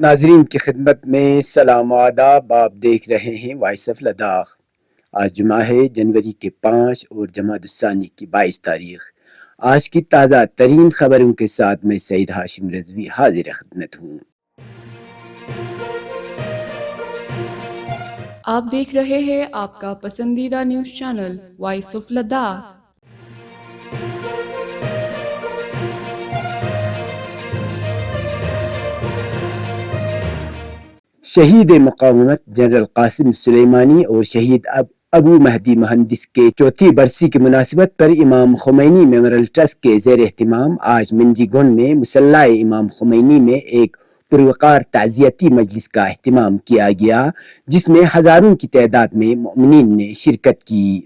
ناظرین کی خدمت میں سلام و آداب. آپ دیکھ رہے ہیں وائس آف لداخ. آج جمعہ ہے، جنوری کے 5 اور جمادی الثانی کی 22 تاریخ. آج کی تازہ ترین خبروں کے ساتھ میں سعید ہاشم رضوی حاضر خدمت ہوں. آپ دیکھ رہے ہیں آپ کا پسندیدہ news channel voice of Ladakh. شہید مقاومت جنرل قاسم سلیمانی اور شہید ابو مہدی مہندس کے چوتھی برسی کی مناسبت پر امام خمینی میموریل ٹرسٹ کے زیر اہتمام آج منجی گنڈ میں مصلی امام خمینی میں ایک پروقار تعزیتی مجلس کا اہتمام کیا گیا، جس میں ہزاروں کی تعداد میں مومنین نے شرکت کی.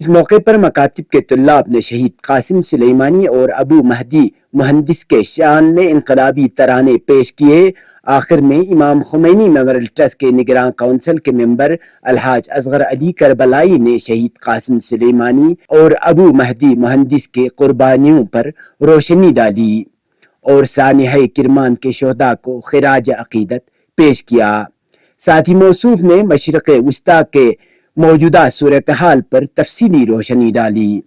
اس موقع پر مکاتب کے طلاب نے شہید قاسم سلیمانی اور ابو مہدی مہندس کے شان میں انقلابی ترانے پیش کیے. آخر میں امام خمینی میموریل ٹرسٹ کے نگراں کونسل کے ممبر الحاج اصغر علی کربلائی نے شہید قاسم سلیمانی اور ابو مہدی مہندس کے قربانیوں پر روشنی ڈالی اور سانحہ کرمان کے شہداء کو خراج عقیدت پیش کیا. ساتھ ہی موصوف نے مشرق وسطیٰ کے موجودہ صورتحال پر تفصیلی روشنی ڈالی.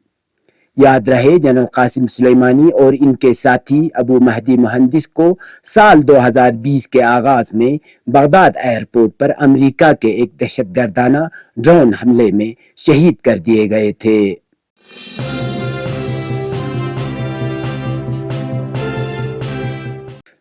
یاد رہے، جنرل قاسم سلیمانی اور ان کے ساتھی ابو مہدی مہندس کو سال 2020 کے آغاز میں بغداد ایئرپورٹ پر امریکہ کے ایک دہشت گردانہ ڈرون حملے میں شہید کر دیے گئے تھے.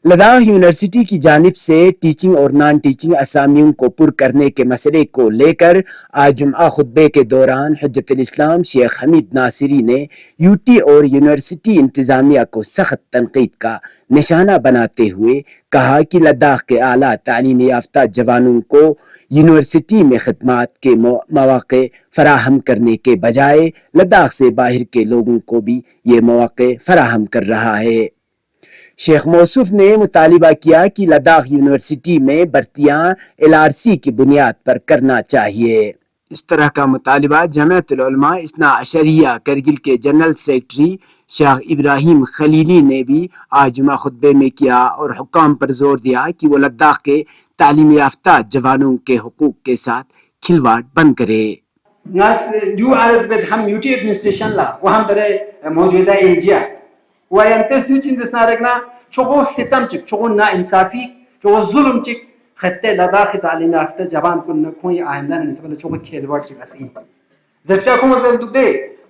لداخ یونیورسٹی کی جانب سے ٹیچنگ اور نان ٹیچنگ اسامیوں کو پر کرنے کے مسئلے کو لے کر آج جمعہ خطبے کے دوران حجت الاسلام شیخ حمید ناصری نے یو ٹی اور یونیورسٹی انتظامیہ کو سخت تنقید کا نشانہ بناتے ہوئے کہا کہ لداخ کے اعلیٰ تعلیم یافتہ جوانوں کو یونیورسٹی میں خدمات کے مواقع فراہم کرنے کے بجائے لداخ سے باہر کے لوگوں کو بھی یہ مواقع فراہم کر رہا ہے. شیخ موصوف نے مطالبہ کیا کہ لداخ یونیورسٹی میں بھرتیاں LRC کی بنیاد پر کرنا چاہیے. اس طرح کا مطالبہ جمعیت العلماء اثنا عشریہ کرگل کے جنرل سیکرٹری شاہ ابراہیم خلیلی نے بھی آج جمعہ خطبے میں کیا اور حکام پر زور دیا کہ وہ لداخ کے تعلیم یافتہ جوانوں کے حقوق کے ساتھ کھلواڑ بند کرے. ناس دو عرض بد هم يوتي ادمنستريشن لا وهم در موجوده الجيا وينتس دو چين دسنارگنا چوغو ستم چك چوغو نا انصافي چوغو ظلم چك خطه لداخ تعلیم یافته جوان کن کوئی آینده نسبت چوغو کھیلواڑ چك اسين زرچا کوم زر دو دے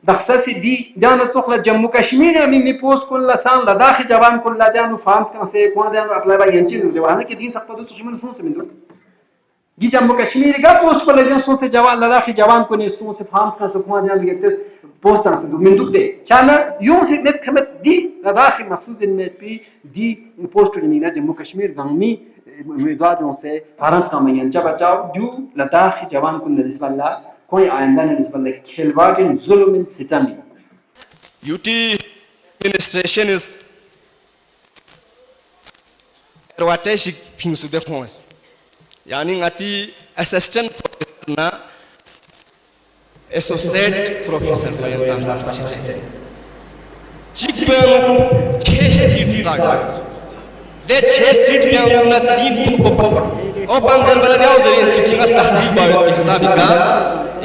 دخصاص دی دان څوخله جموں کشمیر می می پوسٹ کن لسان لداخ جوان کن لدانو فارمز کان سے کو دانو اپلائی با ینچین دو وہاں کہ دین سب پدو چمن سون سمندو گی جموں کشمیر کا پوسٹ پر لدان سون سے جوان لداخ جوان کن سون سے فارمز کان سے کو دانو گتس پوسٹ ان سے دو مندو دے چانا یوں سے نت کمت دی لداخ مخصوص ان میں پی دی پوسٹ مینا جموں کشمیر گامی امیدواروں سے فارمز کا منین جب بچاؤ دو لداخ جوان کن نسبت اللہ کوئی آئندہ نسبت اللہ کھلواڑ ظلم ستم. UT administration is erwateshik pinsu de pons yani ngati assistant professor na associate professor bayan tas bashi chai chikpenu 6 seat tag de 6 seat pe na 3 ko o banzar balad yaw zarin sukingas tahqiq ba hisabika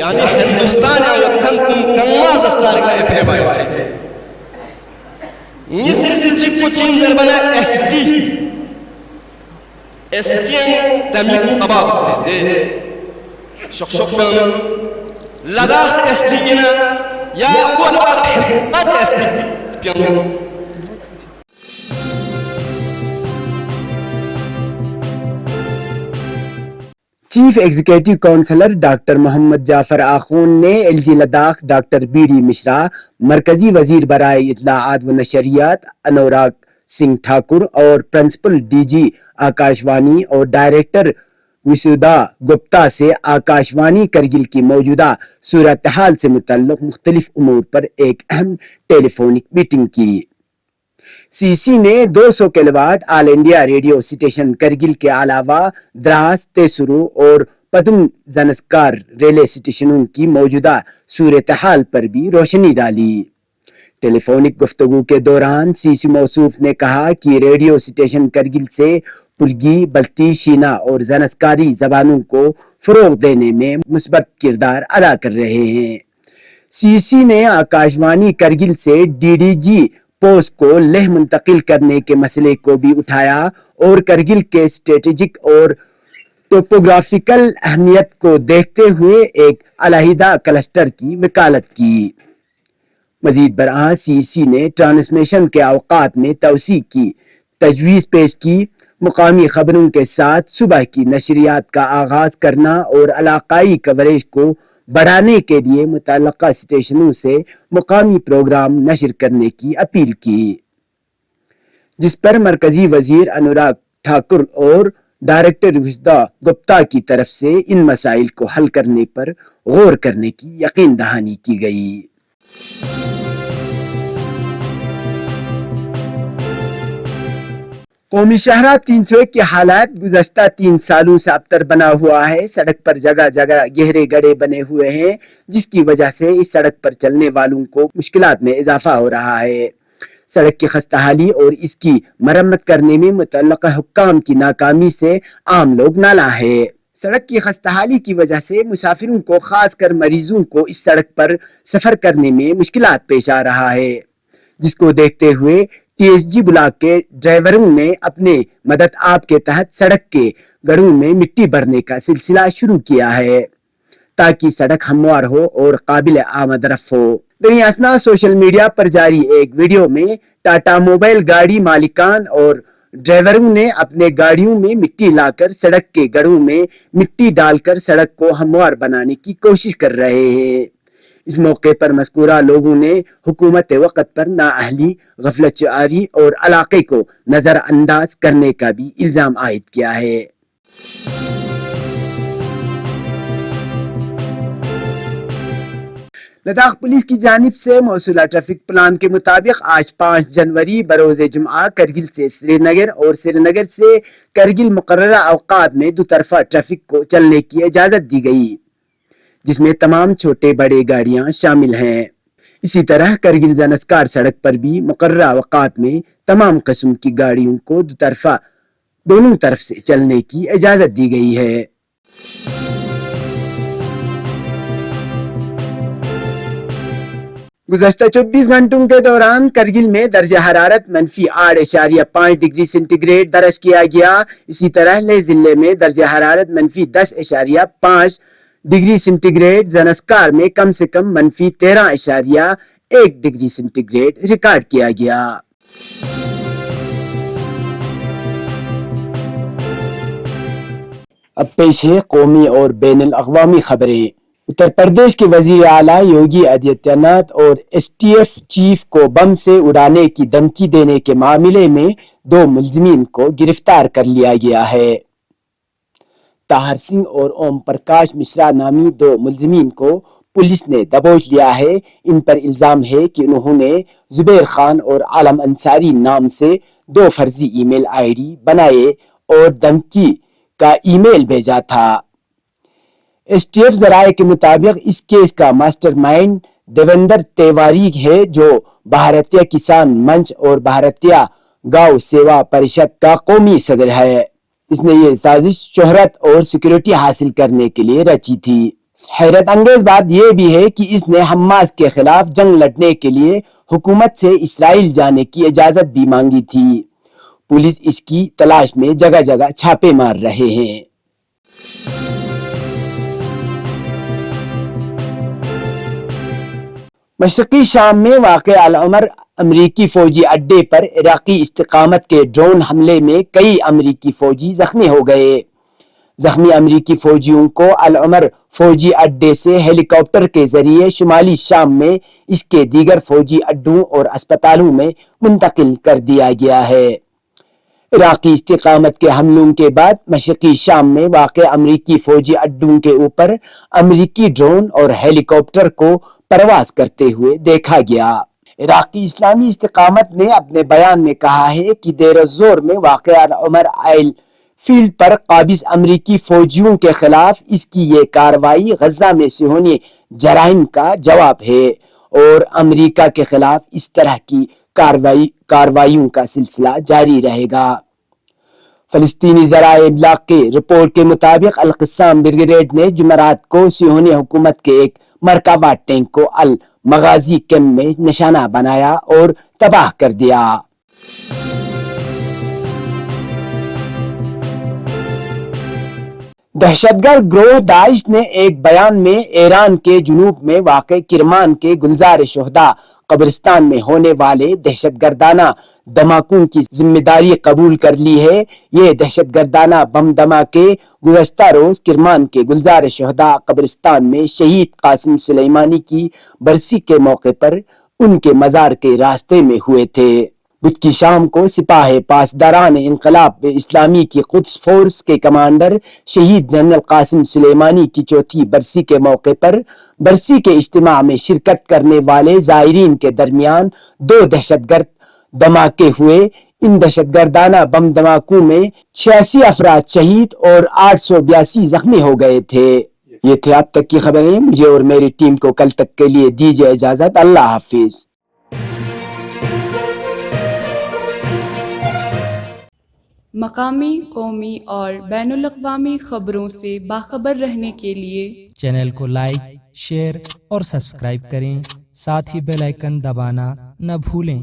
yani hindustan ayat kan kun kanmaz asnarik na apne bayan chai nisir si chikpo chin zarbana ST tamit abab de shok banu ladakh ST ina ya wala ST piano. Chief executive councillor doctor Mohammad Jafar Akhoon نے LG Ladakh doctor BD Mishra, مرکزی وزیر برائے اطلاعات و نشریات انوراگ سنگھ ٹھاکر اور principal DG Akashvani اور director وسودا Gupta سے آکاشوانی کرگل کی موجودہ صورتحال سے متعلق مختلف امور پر ایک اہم ٹیلی فونک میٹنگ کی. CC نے 200 kilowatt all India radio station Kargil کے علاوہ دراس، تیسرو اور پدم زنسکار ریلے اسٹیشنوں کی موجودہ صورتحال پر بھی روشنی ڈالی. ٹیلی فونک گفتگو کے دوران CC موصوف نے کہا کہ ریڈیو اسٹیشن کرگل سے پرگی، بلتی، شینا اور زنسکاری زبانوں کو فروغ دینے میں مثبت کردار ادا کر رہے ہیں۔ سی سی نے آکاشوانی کرگل سے ڈی ڈی جی پوسٹ کو لیہ منتقل کرنے کے مسئلے کو بھی اٹھایا اور کرگل کے اسٹریٹجک اور ٹوپوگرافیکل اہمیت کو دیکھتے ہوئے ایک علیحدہ کلسٹر کی وکالت کی۔ مزید برآں سی سی نے ٹرانسمیشن کے اوقات میں توسیع کی تجویز پیش کی، مقامی خبروں کے ساتھ صبح کی نشریات کا آغاز کرنا اور علاقائی کوریج کو بڑھانے کے لیے متعلقہ اسٹیشنوں سے مقامی پروگرام نشر کرنے کی اپیل کی، جس پر مرکزی وزیر انوراگ ٹھاکر اور ڈائریکٹر وسودھا گپتا کی طرف سے ان مسائل کو حل کرنے پر غور کرنے کی یقین دہانی کی گئی۔ قومی شاہراہ 301 کی حالت گزشتہ 3 سالوں سے ابتر بنا ہوا ہے۔ سڑک پر جگہ جگہ گہرے گڑھے بنے ہوئے ہیں، جس کی وجہ سے اس سڑک پر چلنے والوں کو مشکلات میں اضافہ ہو رہا ہے۔ سڑک کی خستہ حالی اور اس کی مرمت کرنے میں متعلقہ حکام کی ناکامی سے عام لوگ نالاں ہیں۔ سڑک کی خستہ حالی کی وجہ سے مسافروں کو، خاص کر مریضوں کو، اس سڑک پر سفر کرنے میں مشکلات پیش آ رہا ہے، جس کو دیکھتے ہوئے ٹی ایس جی بلاک کے ڈرائیوروں نے اپنے مدد آپ کے تحت سڑک کے گڑھوں میں مٹی بھرنے کا سلسلہ شروع کیا ہے تاکہ سڑک ہموار ہو اور قابل آمد رفت ہو۔ دریں اثنا سوشل میڈیا پر جاری ایک ویڈیو میں ٹاٹا موبائل گاڑی مالکان اور ڈرائیوروں نے اپنے گاڑیوں میں مٹی لا کر سڑک کے گڑھوں میں مٹی ڈال کر سڑک کو ہموار بنانے کی کوشش کر رہے ہیں۔ اس موقع پر مذکورہ لوگوں نے حکومت وقت پر نااہلی، غفلت جاری اور علاقے کو نظر انداز کرنے کا بھی الزام عائد کیا ہے۔ لداخ پولیس کی جانب سے موصولہ ٹریفک پلان کے مطابق آج 5 جنوری بروز جمعہ کرگل سے سری نگر اور سری نگر سے کرگل مقررہ اوقات میں دوطرفہ ٹریفک کو چلنے کی اجازت دی گئی، جس میں تمام چھوٹے بڑے گاڑیاں شامل ہیں۔ اسی طرح کرگل زنسکار سڑک پر بھی مقررہ اوقات میں تمام قسم کی گاڑیوں کو دوطرفہ دونوں طرف سے چلنے کی اجازت دی گئی ہے۔ گزشتہ 24 گھنٹوں کے دوران کرگل میں درجہ حرارت -8.5 ڈگری سینٹی گریڈ درج کیا گیا۔ اسی طرح لیہ ضلع میں درجہ حرارت -10.5 ڈگری سینٹی گریڈ، زنسکار میں کم سے کم -13.1 ڈگری سینٹی گریڈ ریکارڈ کیا گیا۔ اب پیش ہے قومی اور بین الاقوامی خبریں۔ اتر پردیش کے وزیر اعلیٰ یوگی آدتیہ ناتھ اور ایس ٹی ایف چیف کو بم سے اڑانے کی دھمکی دینے کے معاملے میں 2 ملزمین کو گرفتار کر لیا گیا ہے۔ طاہر سنگھ اور اوم پرکاش مشرا نامی 2 ملزمین کو پولیس نے دبوچ لیا ہے۔ ان پر الزام ہے کہ انہوں نے زبیر خان اور عالم انصاری نام سے 2 فرضی ای میل آئی ڈی بنائے اور دھمکی کا ای میل بھیجا تھا۔ ایس ٹی ایف ذرائع کے مطابق اس کیس کا ماسٹر مائنڈ دیویندر تیواری ہے، جو بھارتیہ کسان منچ اور بھارتیہ گاؤں سیوا پریشد کا قومی صدر ہے۔ اس نے یہ سازش شہرت اور سیکیورٹی حاصل کرنے کے لیے رچی تھی۔ حیرت انگیز بات یہ بھی ہے کہ اس نے حماس کے خلاف جنگ لڑنے کے لیے حکومت سے اسرائیل جانے کی اجازت بھی مانگی تھی۔ پولیس اس کی تلاش میں جگہ جگہ چھاپے مار رہے ہیں۔ مشرقی شام میں واقع العمر امریکی فوجی اڈے پر عراقی استقامت کے ڈرون حملے میں کئی امریکی فوجی زخمی ہو گئے۔ زخمی امریکی فوجیوں کو العمر فوجی اڈے سے ہیلی کاپٹر کے ذریعے شمالی شام میں اس کے دیگر فوجی اڈوں اور اسپتالوں میں منتقل کر دیا گیا ہے۔ عراقی استقامت کے حملوں کے بعد مشرقی شام میں واقع امریکی فوجی اڈوں کے اوپر امریکی ڈرون اور ہیلی کاپٹر کو پرواز کرتے ہوئے دیکھا گیا۔ عراقی اسلامی استقامت نے اپنے بیان میں کہا ہے کہ دیر الظہر میں واقع العمر آئل فیلڈ پر قابض امریکی فوجیوں کے خلاف اس کی یہ کارروائی غزہ میں صہیونی جرائم کا جواب ہے اور امریکہ کے خلاف اس طرح کی کارروائیوں کا سلسلہ جاری رہے گا۔ فلسطینی ذرائع ابلاغ کی رپورٹ کے مطابق القسام بریگیڈ نے جمعرات کو صہیونی حکومت کے ایک مرکبہ ٹینک کو المغازی کیمپ میں نشانہ بنایا اور تباہ کر دیا۔ دہشت گرد گروہ داعش نے ایک بیان میں ایران کے جنوب میں واقع کرمان کے گلزار شہداء قبرستان میں ہونے والے دہشت گردانہ دھماکوں کی ذمہ داری قبول کر لی ہے۔ یہ دہشت گردانہ بم دھماکے گزشتہ روز کرمان کے گلزار شہداء قبرستان میں شہید قاسم سلیمانی کی برسی کے موقع پر ان کے مزار کے راستے میں ہوئے تھے۔ بدھ کی شام کو سپاہ پاسداران انقلاب اسلامی کی قدس فورس کے کمانڈر شہید جنرل قاسم سلیمانی کی چوتھی برسی کے موقع پر برسی کے اجتماع میں شرکت کرنے والے زائرین کے درمیان 2 دہشت گرد دھماکے ہوئے۔ ان دہشت گردانہ بم دھماکوں میں 86 افراد شہید اور 882 زخمی ہو گئے تھے۔ یہ تھے اب تک کی خبریں۔ مجھے اور میری ٹیم کو کل تک کے لیے دیجیے اجازت۔ اللہ حافظ۔ مقامی، قومی اور بین الاقوامی خبروں سے باخبر رہنے کے لیے چینل کو لائک، شیئر اور سبسکرائب کریں، ساتھ ہی بیل آئیکن دبانا نہ بھولیں۔